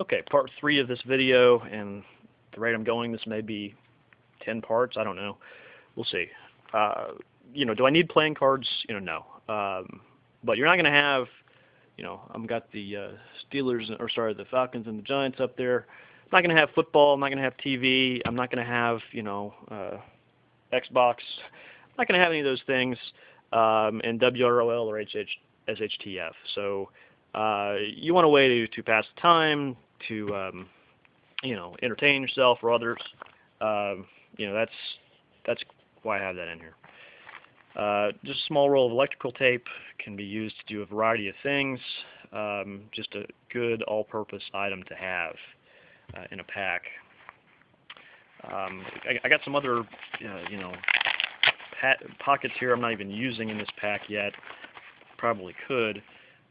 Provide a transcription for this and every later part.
Okay, part 3 of this video, and the rate I'm going, this may be 10 parts. I don't know. We'll see. Do I need playing cards? No. But you're not going to have, I've got the the Falcons and the Giants up there. I'm not going to have football. I'm not going to have TV. I'm not going to have, Xbox. I'm not going to have any of those things in WROL or SHTF. So you want a way to pass the time, to entertain yourself or others. That's why I have that in here. Just a small roll of electrical tape can be used to do a variety of things. Just a good all-purpose item to have in a pack. I got some other pockets here I'm not even using in this pack yet. Probably could.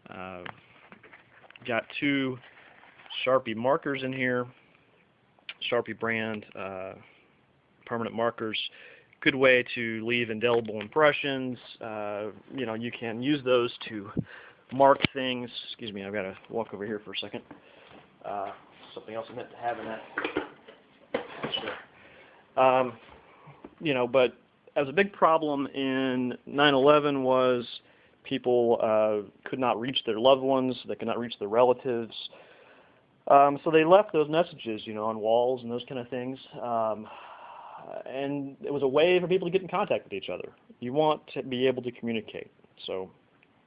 Got 2 Sharpie markers in here. Sharpie brand permanent markers. Good way to leave indelible impressions. You can use those to mark things. Excuse me, I've got to walk over here for a second. Something else I meant to have in that. Sure. But as a big problem in 9/11 was people could not reach their loved ones. They could not reach their relatives. So they left those messages, on walls and those kind of things. And it was a way for people to get in contact with each other. You want to be able to communicate. So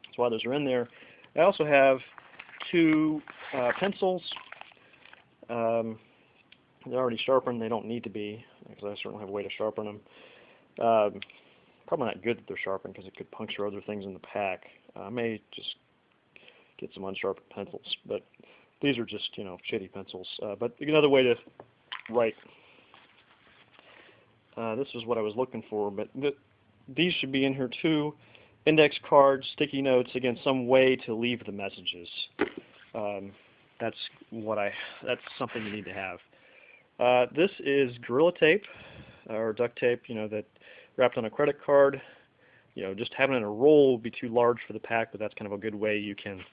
that's why those are in there. I also have 2 pencils. They're already sharpened. They don't need to be, because I certainly have a way to sharpen them. Probably not good that they're sharpened, because it could puncture other things in the pack. I may just get some unsharpened pencils, but these are just, shitty pencils. But another way to write. This is what I was looking for, but these should be in here too. Index cards, sticky notes, again, some way to leave the messages. That's something you need to have. This is Gorilla Tape, or duct tape, that wrapped on a credit card. Just having it in a roll would be too large for the pack, but that's kind of a good way you can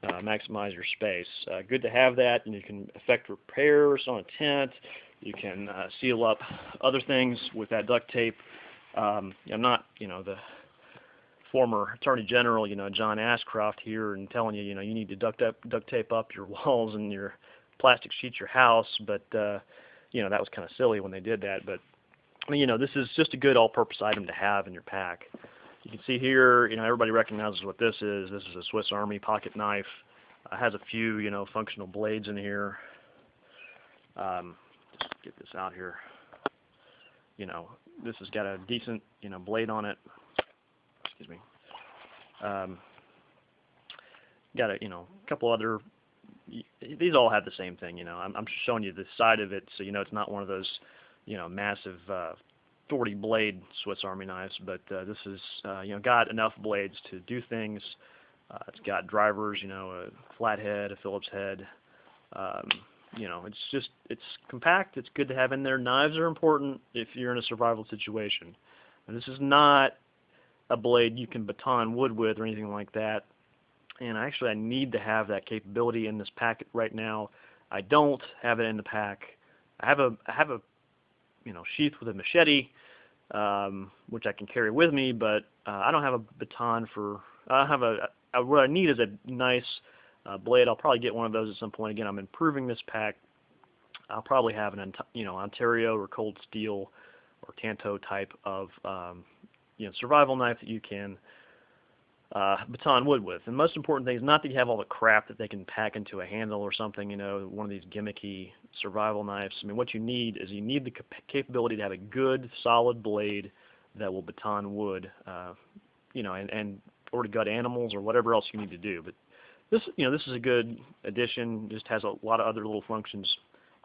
maximize your space. Good to have that, and you can effect repairs on a tent. You can seal up other things with that duct tape. I'm not, the former Attorney General, John Ashcroft here, and telling you, you need to duct tape up your walls and your plastic sheets your house. But that was kind of silly when they did that. But this is just a good all-purpose item to have in your pack. You can see here, everybody recognizes what this is. This is a Swiss Army pocket knife. It has a few, functional blades in here. Just get this out here. This has got a decent, blade on it. Excuse me. Got a, couple other. These all have the same thing. I'm showing you the side of it, so it's not one of those, massive 40 blade Swiss Army knives. But this is, got enough blades to do things. It's got drivers, a flathead, a Phillips head. It's compact. It's good to have in there. Knives are important if you're in a survival situation. And this is not a blade you can baton wood with or anything like that. And actually, I need to have that capability in this packet right now. I don't have it in the pack. I have a sheath with a machete, which I can carry with me, but I don't have a baton for. I have what I need is a nice blade. I'll probably get one of those at some point. Again, I'm improving this pack. I'll probably have an Ontario or Cold Steel or Tanto type of survival knife that you can baton wood with. And the most important thing is not that you have all the crap that they can pack into a handle or something, one of these gimmicky survival knives. I mean, what you need is the capability to have a good, solid blade that will baton wood, or to gut animals or whatever else you need to do. But this is a good addition. Just has a lot of other little functions.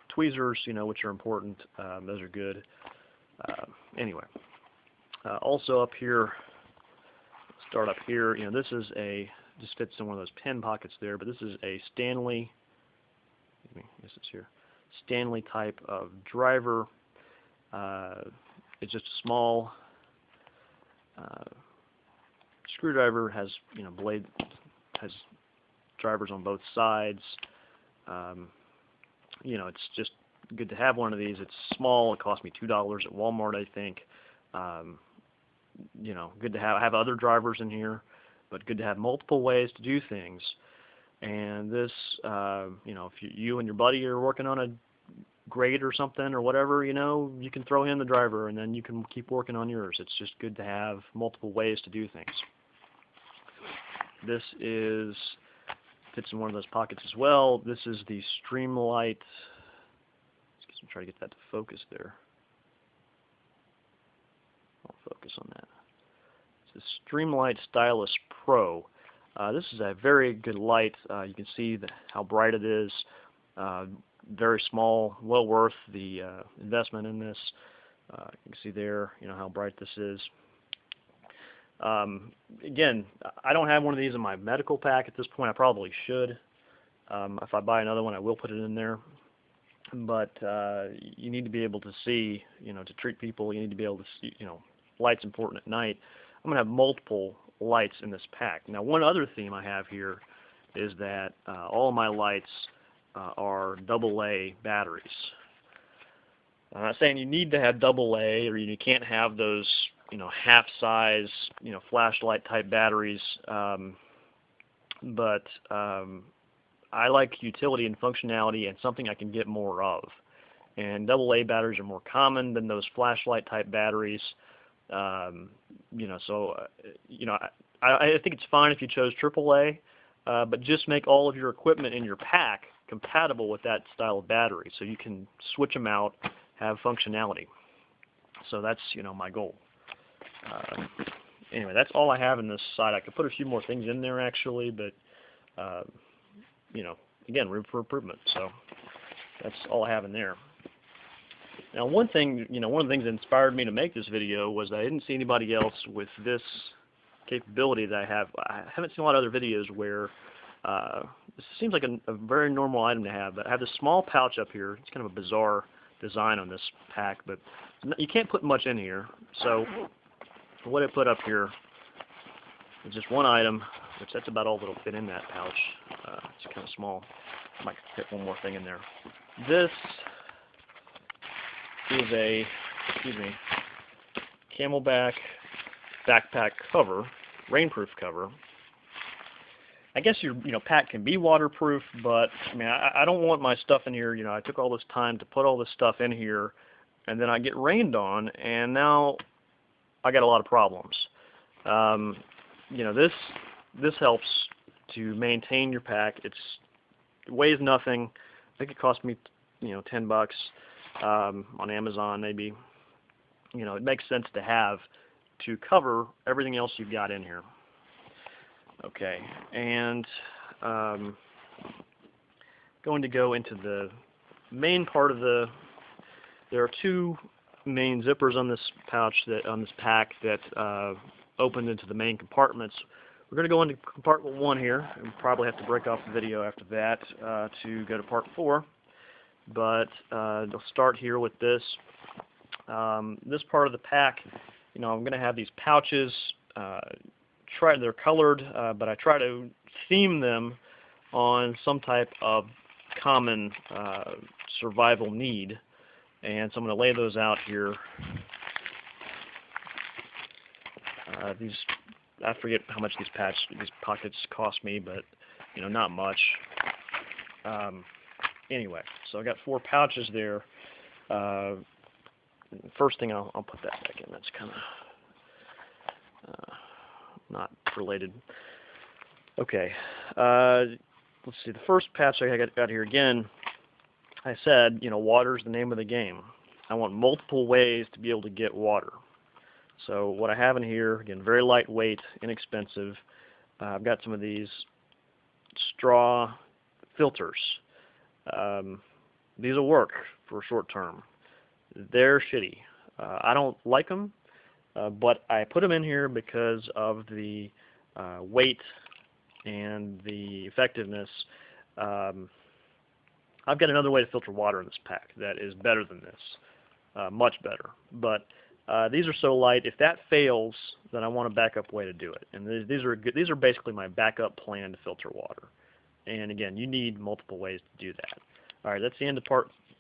Tweezers, which are important. Those are good. Anyway, also up here, start up here. This is just fits in one of those pen pockets there, but this is a Stanley. This is here. Stanley type of driver. It's just a small screwdriver. Has blade, has drivers on both sides. it's just good to have one of these. It's small. It cost me $2 at Walmart, I think. Good to have other drivers in here, but good to have multiple ways to do things. And this, if you and your buddy are working on a grade or something or whatever, you can throw in the driver and then you can keep working on yours. It's just good to have multiple ways to do things. This fits in one of those pockets as well. This is the Streamlight. I'm trying to get that to focus there. I'll focus on that. It's the Streamlight Stylus Pro. This is a very good light. You can see how bright it is. Very small, well worth the investment in this. You can see there, how bright this is. Again, I don't have one of these in my medical pack at this point. I probably should. If I buy another one, I will put it in there. But you need to be able to see, to treat people, you need to be able to see, light's important at night. I'm going to have multiple lights in this pack. Now, one other theme I have here is that all of my lights are AA batteries. I'm not saying you need to have AA, or you can't have those, half-size, flashlight type batteries. But I like utility and functionality and something I can get more of. And AA batteries are more common than those flashlight type batteries. I think it's fine if you chose AAA, but just make all of your equipment in your pack compatible with that style of battery, so you can switch them out, have functionality. So that's my goal. Anyway, that's all I have in this side. I could put a few more things in there actually, but again, room for improvement. So that's all I have in there. Now, one of the things that inspired me to make this video was that I didn't see anybody else with this capability that I have. I haven't seen a lot of other videos where this seems like a very normal item to have, but I have this small pouch up here. It's kind of a bizarre design on this pack, but you can't put much in here. So what I put up here is just one item, which that's about all that'll fit in that pouch. It's kind of small. I might fit one more thing in there. This is a, Camelback backpack cover, rainproof cover. I guess your pack can be waterproof, but I don't want my stuff in here. I took all this time to put all this stuff in here, and then I get rained on, and now I got a lot of problems. This helps to maintain your pack. It weighs nothing. I think it cost me $10 on Amazon maybe. It makes sense to have to cover everything else you've got in here. Okay, and going to go into the main part of there are two main zippers on this pouch, on this pack, that open into the main compartments. We're going to go into compartment 1 here, and probably have to break off the video after that to go to part 4. But I'll start here with this. This part of the pack, I'm going to have these pouches. They're colored, but I try to theme them on some type of common survival need. And so I'm going to lay those out here. I forget how much these pockets cost me, but not much. Anyway, so I got 4 pouches there. First thing, I'll put that back in. That's kind of not related. Okay, let's see. The first pouch I got here again. I said, water's the name of the game. I want multiple ways to be able to get water. So what I have in here, again, very lightweight, inexpensive. I've got some of these straw filters. These will work for short term. They're shitty. I don't like them, but I put them in here because of the weight and the effectiveness. I've got another way to filter water in this pack that is better than this, much better. But these are so light. If that fails, then I want a backup way to do it. And these are basically my backup plan to filter water. And again, you need multiple ways to do that. All right, that's the end of part